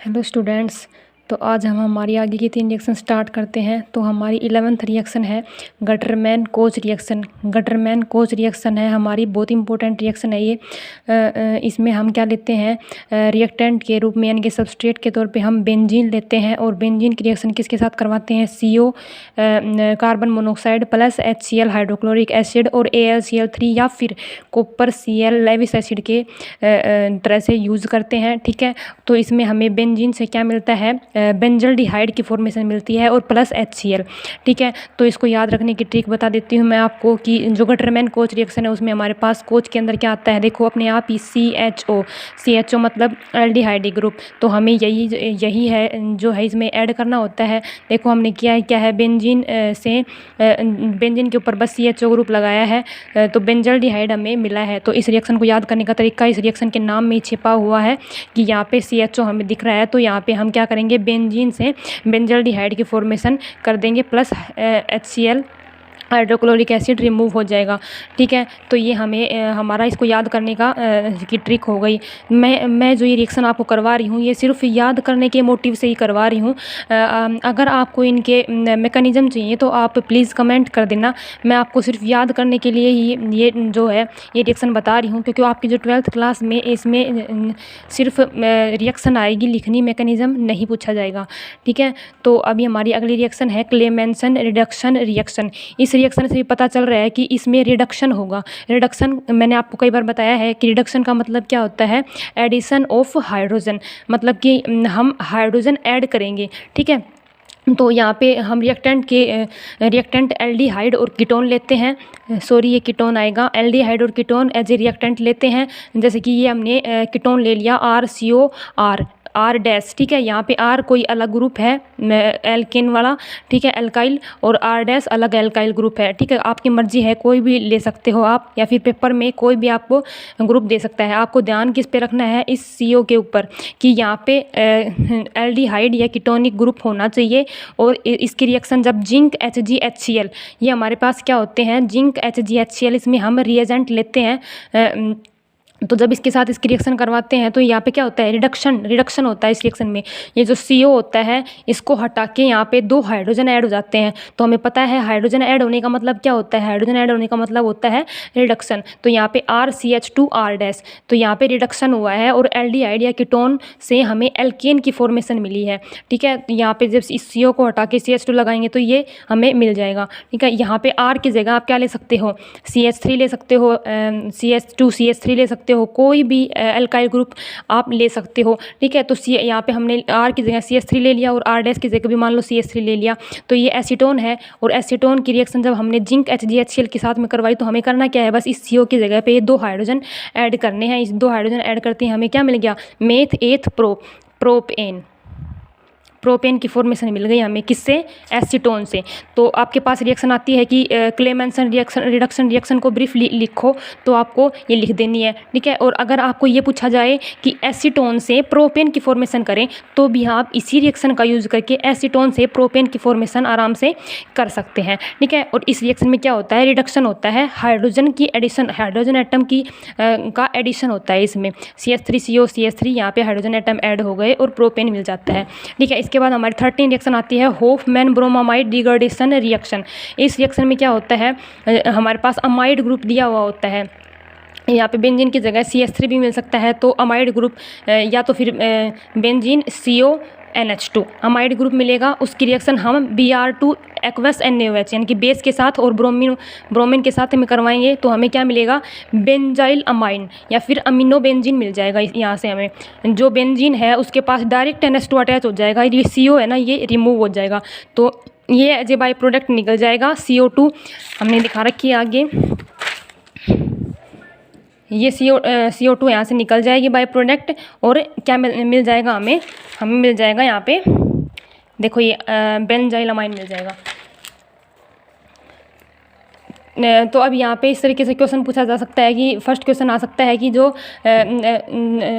Hello students. तो आज हम हमारी आगे की 3 रिएक्शन स्टार्ट करते हैं। तो हमारी 11th रिएक्शन है Gattermann coach reaction. Gattermann coach reaction है हमारी, बहुत इंपॉर्टेंट रिएक्शन है ये। इसमें हम क्या लेते हैं, रिएक्टेंट के रूप में यानी कि सबस्ट्रेट के तौर पे हम बेंजीन लेते हैं। और बेंजीन की रिएक्शन किसके साथ करवाते हैं, CO carbon monoxide plus HCl hydrochloric acid और AlCl3 या फिर कॉपर Cl लेविस एसिड के तरह से यूज़ करते हैं। ठीक है, तो इसमें हमें बेंजीन से क्या मिलता है, बेंजल्डिहाइड की फॉर्मेशन मिलती है और प्लस HCl। ठीक है, तो इसको याद रखने की ट्रिक बता देती हूँ मैं आपको कि जो गटरमैन कोच रिएक्शन है उसमें हमारे पास कोच के अंदर क्या आता है, देखो अपने आप ही CHO मतलब एल्डिहाइड ग्रुप। तो हमें यही है जो है इसमें ऐड करना होता है। देखो हमने क्या है बेंजीन से बेंजीन के ऊपर बस CHO ग्रुप लगाया है, तो बेंजल्डिहाइड हमें मिला है। तो इस रिएक्शन को याद करने का तरीका इस रिएक्शन के नाम में ही छिपा हुआ है कि यहाँ पे CHO हमें दिख रहा है, तो यहाँ पे हम क्या करेंगे, बेंजीन से बेंजल्डिहाइड की फॉर्मेशन कर देंगे plus HCl hydrochloric acid remove हो जाएगा। ठीक है, तो ये हमें हमारा इसको याद करने का की ट्रिक हो गई। मैं जो ये रिएक्शन आपको करवा रही हूँ ये सिर्फ याद करने के मोटिव से ही करवा रही हूँ। अगर आपको इनके मैकेनिज्म चाहिए तो आप प्लीज़ कमेंट कर देना। मैं आपको सिर्फ याद करने के लिए ही ये जो है ये रिएक्शन बता रही हूँ, क्योंकि आपकी जो 12th क्लास में इसमें सिर्फ रिएक्शन आएगी, लिखनी मैकेनिज्म नहीं पूछा जाएगा। ठीक है, तो अभी हमारी अगली रिएक्शन है क्लेमेंसन रिडक्शन रिएक्शन। इस रिएक्शन से पता चल रहा है कि इसमें रिडक्शन होगा। रिडक्शन मैंने आपको कई बार बताया है कि रिडक्शन का मतलब क्या होता है, एडिशन ऑफ हाइड्रोजन, मतलब कि हम हाइड्रोजन ऐड करेंगे। ठीक है, तो यहाँ पे हम रिएक्टेंट एल्डिहाइड और कीटोन लेते हैं। सॉरी, ये कीटोन आएगा, एल्डिहाइड और कीटोन एज ए रिएक्टेंट लेते हैं। जैसे कि ये हमने कीटोन ले लिया RCOR R डैश। ठीक है, यहाँ पे R कोई अलग ग्रुप है एल्केन वाला, ठीक है, एल्काइल, और R डैश अलग एल्काइल ग्रुप है। ठीक है, आपकी मर्जी है, कोई भी ले सकते हो आप, या फिर पेपर में कोई भी आपको ग्रुप दे सकता है। आपको ध्यान किस पे रखना है, इस CO के ऊपर, कि यहाँ पे एल्डिहाइड या कीटोनिक ग्रुप होना चाहिए। और इसकी रिएक्शन जब जिंक HgHCl, ये हमारे पास क्या होते हैं, जिंक HgHCl, इसमें हम रिएजेंट लेते हैं। तो जब इसके साथ इसकी रिएक्शन करवाते हैं तो यहाँ पे क्या होता है, रिडक्शन होता है इस रिएक्शन में। ये जो CO होता है इसको हटा के यहाँ पे 2 हाइड्रोजन ऐड हो जाते हैं। तो हमें पता है हाइड्रोजन ऐड होने का मतलब क्या होता है, हाइड्रोजन ऐड होने का मतलब होता है रिडक्शन। तो यहाँ पे RCH2R डैश, तो यहाँ पे रिडक्शन हुआ है और एल्डिहाइड या कीटोन से हमें एल्केन की फॉर्मेशन मिली है। ठीक है, यहाँ पे जब इस CO को हटा के CH2 लगाएंगे तो ये हमें मिल जाएगा। ठीक है, यहाँ पे R की जगह आप क्या ले सकते हो, CH3 ले सकते हो, CH3 ले सकते हो, कोई भी एल्काइल ग्रुप आप ले सकते हो। ठीक है, तो यहाँ पे हमने R की जगह CH3 ले लिया और R डैश की जगह भी मान लो CH3 ले लिया। तो ये एसीटोन है, और एसीटोन की रिएक्शन जब हमने जिंक HgHCl के साथ में करवाई तो हमें करना क्या है, बस इस CO की जगह पे ये 2 हाइड्रोजन ऐड करने हैं। इस 2 हाइड्रोजन ऐड करते हैं हमें क्या मिल गया, मेथ एथ प्रोपेन की फॉर्मेशन मिल गई हमें, किससे, एसीटोन से। तो आपके पास रिएक्शन आती है कि क्लेमेंसन रिडक्शन रिएक्शन को ब्रीफ लिखो, तो आपको ये लिख देनी है। ठीक है, और अगर आपको ये पूछा जाए कि एसीटोन से प्रोपेन की फॉर्मेशन करें तो भी आप इसी रिएक्शन का यूज़ करके एसीटोन से प्रोपेन की फॉर्मेशन आराम से कर सकते हैं। ठीक है, और इस रिएक्शन में क्या होता है, रिडक्शन होता है, हाइड्रोजन की एडिशन, हाइड्रोजन एटम की का एडिशन होता है इसमें। CH3CO CH3, यहाँ पे हाइड्रोजन एटम ऐड हो गए और प्रोपेन मिल जाता है। ठीक है, इसके बाद हमारी 13 रिएक्शन आती है होफमैन ब्रोमामाइड डिग्रेडेशन रिएक्शन। इस रिएक्शन में क्या होता है, हमारे पास अमाइड ग्रुप दिया हुआ होता है। यहाँ पे बेंजीन की जगह CH3 भी मिल सकता है, तो अमाइड ग्रुप या तो फिर बेंजीन CONH2 अमाइड ग्रुप मिलेगा। उसकी रिएक्शन हम Br2 एक्वस NaOH यानी कि बेस के साथ और ब्रोमीन के साथ में करवाएंगे तो हमें क्या मिलेगा, बेंजाइल अमाइन या फिर अमीनो बेंजीन मिल जाएगा। यहाँ से हमें जो बेंजीन है उसके पास डायरेक्ट NH2 अटैच हो जाएगा, ये CO है ना, ये रिमूव हो जाएगा। तो ये एज ए बाई प्रोडक्ट निकल जाएगा CO2, हमने दिखा रखी है आगे। ये CO2 यहाँ से निकल जाएगी बाई प्रोडक्ट, और क्या मिल जाएगा हमें मिल जाएगा यहाँ पे, देखो ये बेंजाइल अमाइन मिल जाएगा। तो अब यहाँ पे इस तरीके से क्वेश्चन पूछा जा सकता है कि फर्स्ट क्वेश्चन आ सकता है कि जो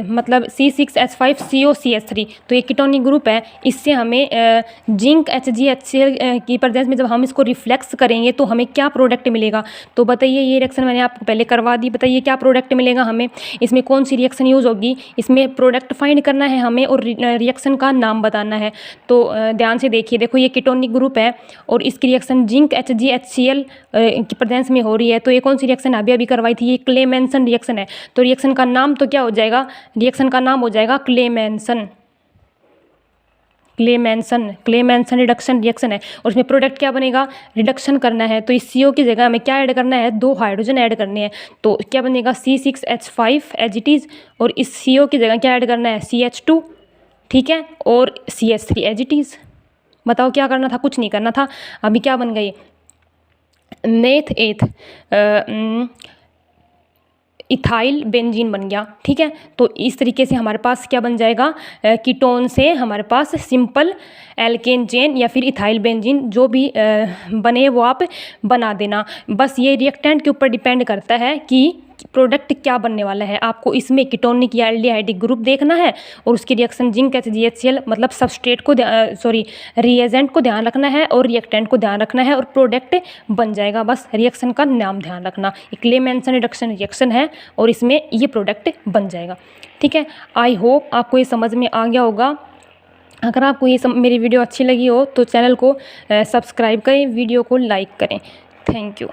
मतलब C6H5COCH3, तो ये कीटोनिक ग्रुप है, इससे हमें जिंक HgHCl की प्रेजेंस में जब हम इसको रिफ्लेक्स करेंगे तो हमें क्या प्रोडक्ट मिलेगा। तो बताइए, ये रिएक्शन मैंने आपको पहले करवा दी, बताइए क्या प्रोडक्ट मिलेगा हमें, इसमें कौन सी रिएक्शन यूज़ होगी, इसमें प्रोडक्ट फाइंड करना है हमें और रिएक्शन का नाम बताना है। तो ध्यान से देखिए, देखो ये कीटोनिक ग्रुप है और इसकी रिएक्शन जिंक HgHCl की प्रेजेंस में हो रही है। तो ये कौन सी रिएक्शन अभी अभी करवाई थी, ये क्लेमेंसन रिएक्शन है। तो रिएक्शन का नाम तो क्या हो जाएगा, रिएक्शन का नाम हो जाएगा क्लेमेंसन। क्लेमेंसन रिडक्शन रिएक्शन है और उसमें प्रोडक्ट क्या बनेगा, रिडक्शन करना है। तो इस CO की जगह हमें क्या ऐड करना है, 2 हाइड्रोजन ऐड करने हैं। तो क्या बनेगा C6H5 एज इट इज़, और इस CO की जगह क्या ऐड करना है, CH2, ठीक है, और CH3 एज इट इज़। बताओ क्या करना था, कुछ नहीं करना था। अभी क्या बन गई, नेथ एथ इथाइल बेंजीन बन गया, ठीक है। तो इस तरीके से हमारे पास क्या बन जाएगा, कीटोन से हमारे पास सिंपल एल्केन चेन या फिर इथाइल बेंजीन जो भी बने वो आप बना देना। बस ये रिएक्टेंट के ऊपर डिपेंड करता है कि प्रोडक्ट क्या बनने वाला है। आपको इसमें कीटोनिक या एल्डिहाइडिक ग्रुप देखना है और उसकी रिएक्शन जिंक HgHCl मतलब सबस्ट्रेट को रिएजेंट को ध्यान रखना है और रिएक्टेंट को ध्यान रखना है और प्रोडक्ट बन जाएगा। बस रिएक्शन का नाम ध्यान रखना, क्लेमेंसन रिडक्शन रिएक्शन है और इसमें ये प्रोडक्ट बन जाएगा, ठीक है। आई होप आपको ये समझ में आ गया होगा। अगर आपको ये मेरी वीडियो अच्छी लगी हो तो चैनल को सब्सक्राइब करें, वीडियो को लाइक करें। Thank you.